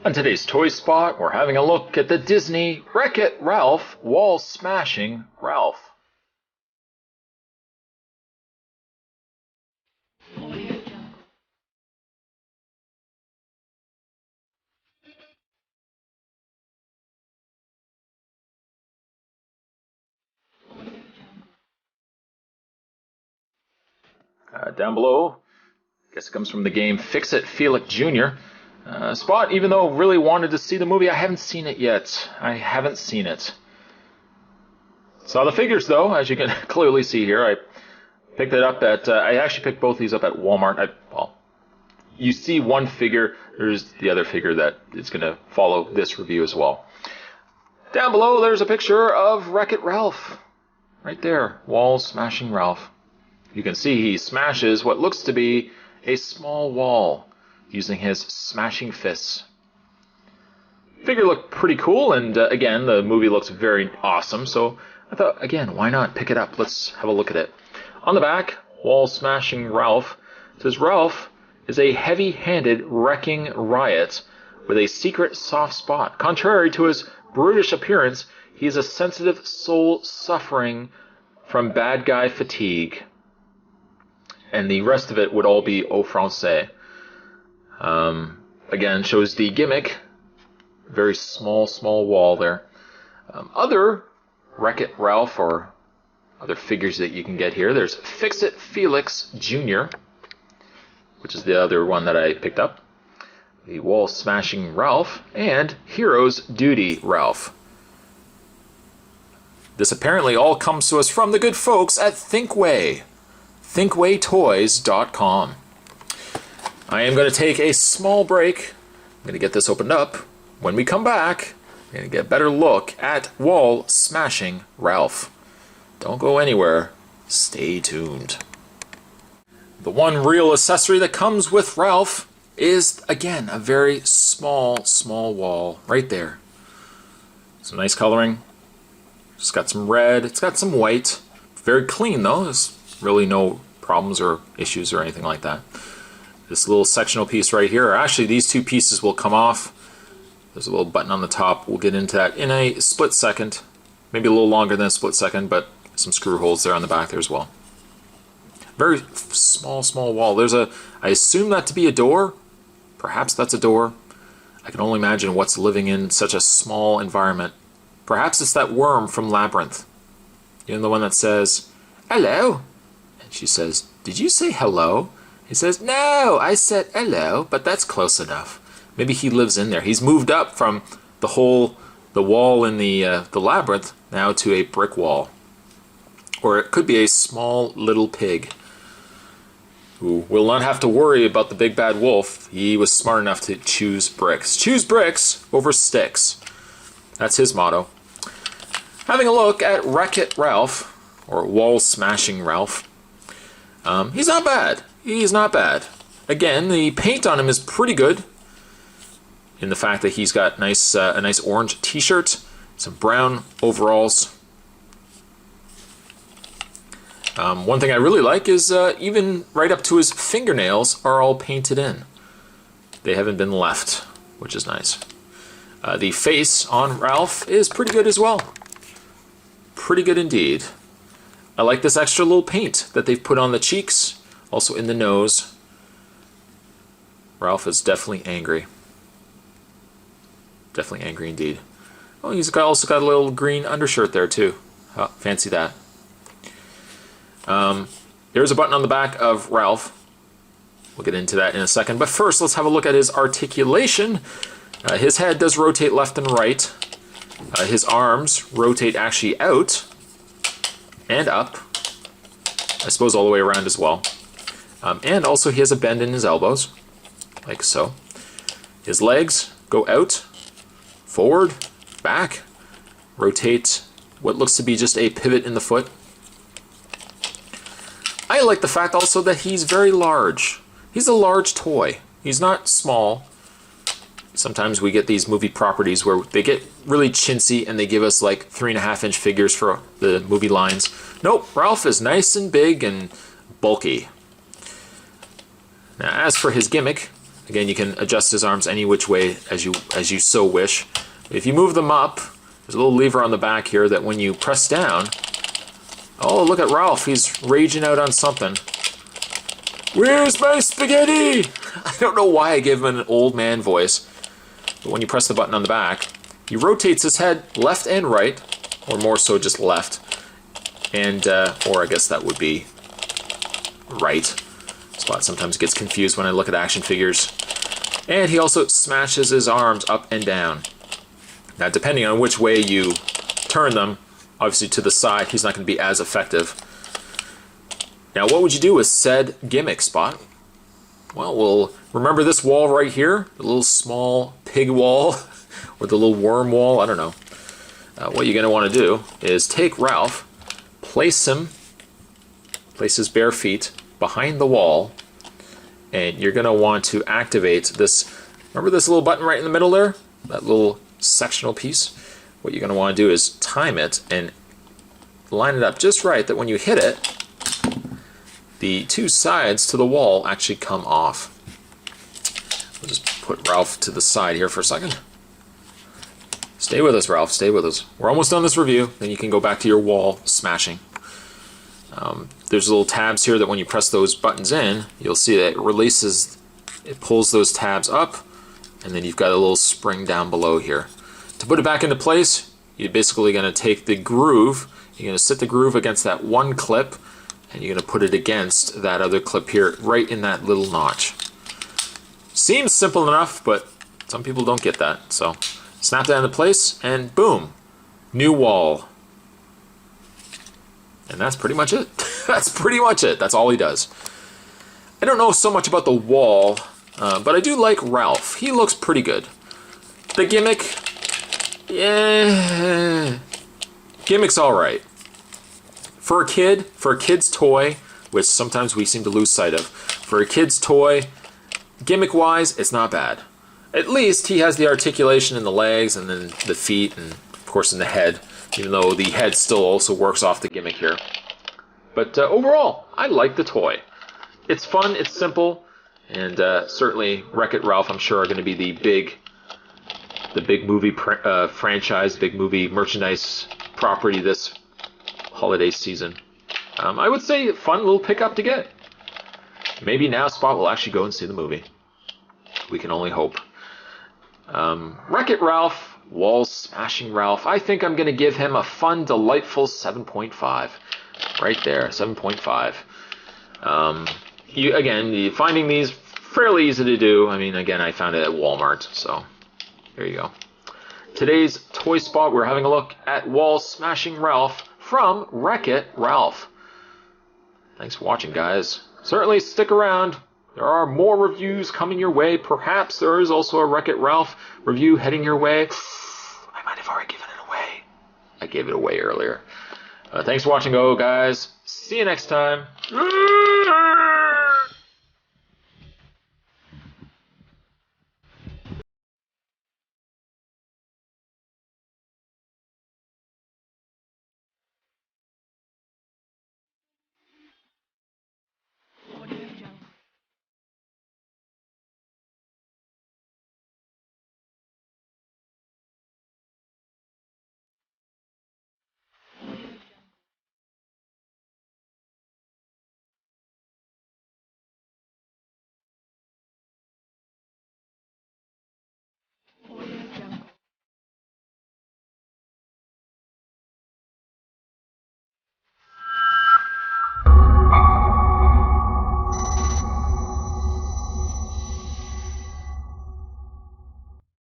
On today's Toy Spot, we're having a look at the Disney Wreck-It Ralph Wall Smashing Ralph. Down below, I guess it comes from the game Fix-It Felix Jr. Spot, even though really wanted to see the movie, I haven't seen it yet. I haven't seen it. Saw the figures though, as you can clearly see here. I picked it up at, I actually picked both these up at Walmart. Well, you see one figure, there's the other figure that is going to follow this review as well. Down below, there's a picture of Wreck-It Ralph. Right there, Wall Smashing Ralph. You can see he smashes what looks to be a small wall using his smashing fists. Figure looked pretty cool, and again, the movie looks very awesome, so I thought, again, why not pick it up? Let's have a look at it. On the back, Wall Smashing Ralph says Ralph is a heavy-handed wrecking riot with a secret soft spot. Contrary to his brutish appearance, he is a sensitive soul suffering from bad guy fatigue. And the rest of it would all be au français. Again, shows the gimmick. Very small wall there. Other Wreck-It Ralph or other figures that you can get here. There's Fix-It Felix Jr., which is the other one that I picked up. The Wall Smashing Ralph and Hero's Duty Ralph. This apparently all comes to us from the good folks at Thinkway. Thinkwaytoys.com. I am going to take a small break. I'm going to get this opened up. When we come back, we're going to get a better look at Wall Smashing Ralph. Don't go anywhere. Stay tuned. The one real accessory that comes with Ralph is, again, a very small wall right there. Some nice coloring. It's got some red. It's got some white. Very clean, though. There's really no problems or issues or anything like that. This little sectional piece right here, actually these two pieces will come off. There's a little button on the top. We'll get into that in a split second. Maybe a little longer than a split second, but some screw holes there on the back there as well. Very small wall. There's a, I assume that to be a door. Perhaps that's a door. I can only imagine what's living in such a small environment. Perhaps it's that worm from Labyrinth. You know, the one that says, "Hello." She says, "Did you say hello?" He says, "No, I said hello, but that's close enough." Maybe he lives in there. He's moved up from the wall in the labyrinth now to a brick wall. Or it could be a small little pig who will not have to worry about the big bad wolf. He was smart enough to choose bricks. Choose bricks over sticks. That's his motto. Having a look at Wreck-It Ralph, or Wall Smashing Ralph. He's not bad. He's not bad. Again, the paint on him is pretty good in the fact that he's got nice, a nice orange t-shirt, some brown overalls. One thing I really like is even right up to his fingernails are all painted in. They haven't been left, which is nice. The face on Ralph is pretty good as well. Pretty good indeed. I like this extra little paint that they've put on the cheeks, also in the nose. Ralph is definitely angry. Definitely angry indeed. Oh, he's also got a little green undershirt there too. Oh, fancy that. There's a button on the back of Ralph. We'll get into that in a second. But first, let's have a look at his articulation. His head does rotate left and right. His arms rotate actually out and up. I suppose all the way around as well. And also he has a bend in his elbows, like so. His legs go out, forward, back, rotate what looks to be just a pivot in the foot. I like the fact also that he's very large. He's a large toy. He's not small. Sometimes we get these movie properties where they get really chintzy and they give us like 3.5-inch figures for the movie lines. Nope, Ralph is nice and big and bulky. Now, as for his gimmick, Again, you can adjust his arms any which way as you so wish. If you move them up, there's a little lever on the back here that when you press down, oh, look at Ralph. He's raging out on something. Where's my spaghetti? I don't know why I gave him an old man voice, but when you press the button on the back, he rotates his head left and right, or more so just left, and or I guess that would be right. Spot sometimes gets confused when I look at action figures. And he also smashes his arms up and down. Now, depending on which way you turn them, obviously to the side, he's not going to be as effective. Now, what would you do with said gimmick, Spot? Well, we'll remember this wall right here, the little small pig wall, or the little worm wall, I don't know. What you're going to want to do is take Ralph, place his bare feet behind the wall, and you're going to want to activate this. Remember this little button right in the middle there? That little sectional piece? What you're going to want to do is time it and line it up just right that when you hit it, the two sides to the wall actually come off. We'll just put Ralph to the side here for a second. Stay with us, Ralph. Stay with us. We're almost done this review. Then you can go back to your wall smashing. There's little tabs here that when you press those buttons in, you'll see that it pulls those tabs up, and then you've got a little spring down below here. To put it back into place, you're basically going to take the groove, you're going to sit the groove against that one clip, and you're going to put it against that other clip here, right in that little notch. Seems simple enough, but some people don't get that. So snap that into place, and boom, new wall. And that's pretty much it. That's pretty much it. That's all he does. I don't know so much about the wall, but I do like Ralph. He looks pretty good. The gimmick, yeah, gimmick's all right. For a kid's toy, which sometimes we seem to lose sight of, for a kid's toy, gimmick-wise, it's not bad. At least he has the articulation in the legs and then the feet and, of course, in the head, even though the head still also works off the gimmick here. But overall, I like the toy. It's fun, it's simple, and certainly Wreck-It Ralph, I'm sure, are going to be the big movie franchise, big movie merchandise property this holiday season. I would say fun little pickup to get. Maybe now Spot will actually go and see the movie. We can only hope. Wreck-It Ralph, Wall Smashing Ralph. I think I'm going to give him a fun, delightful 7.5. Right there, 7.5. Again, finding these fairly easy to do. I mean, again, I found it at Walmart, so there you go. Today's Toy Spot, we're having a look at Wall Smashing Ralph from Wreck-It Ralph. Thanks for watching, guys. Certainly stick around. There are more reviews coming your way. Perhaps there is also a Wreck-It Ralph review heading your way. I might have already given it away. I gave it away earlier. Thanks for watching, guys. See you next time.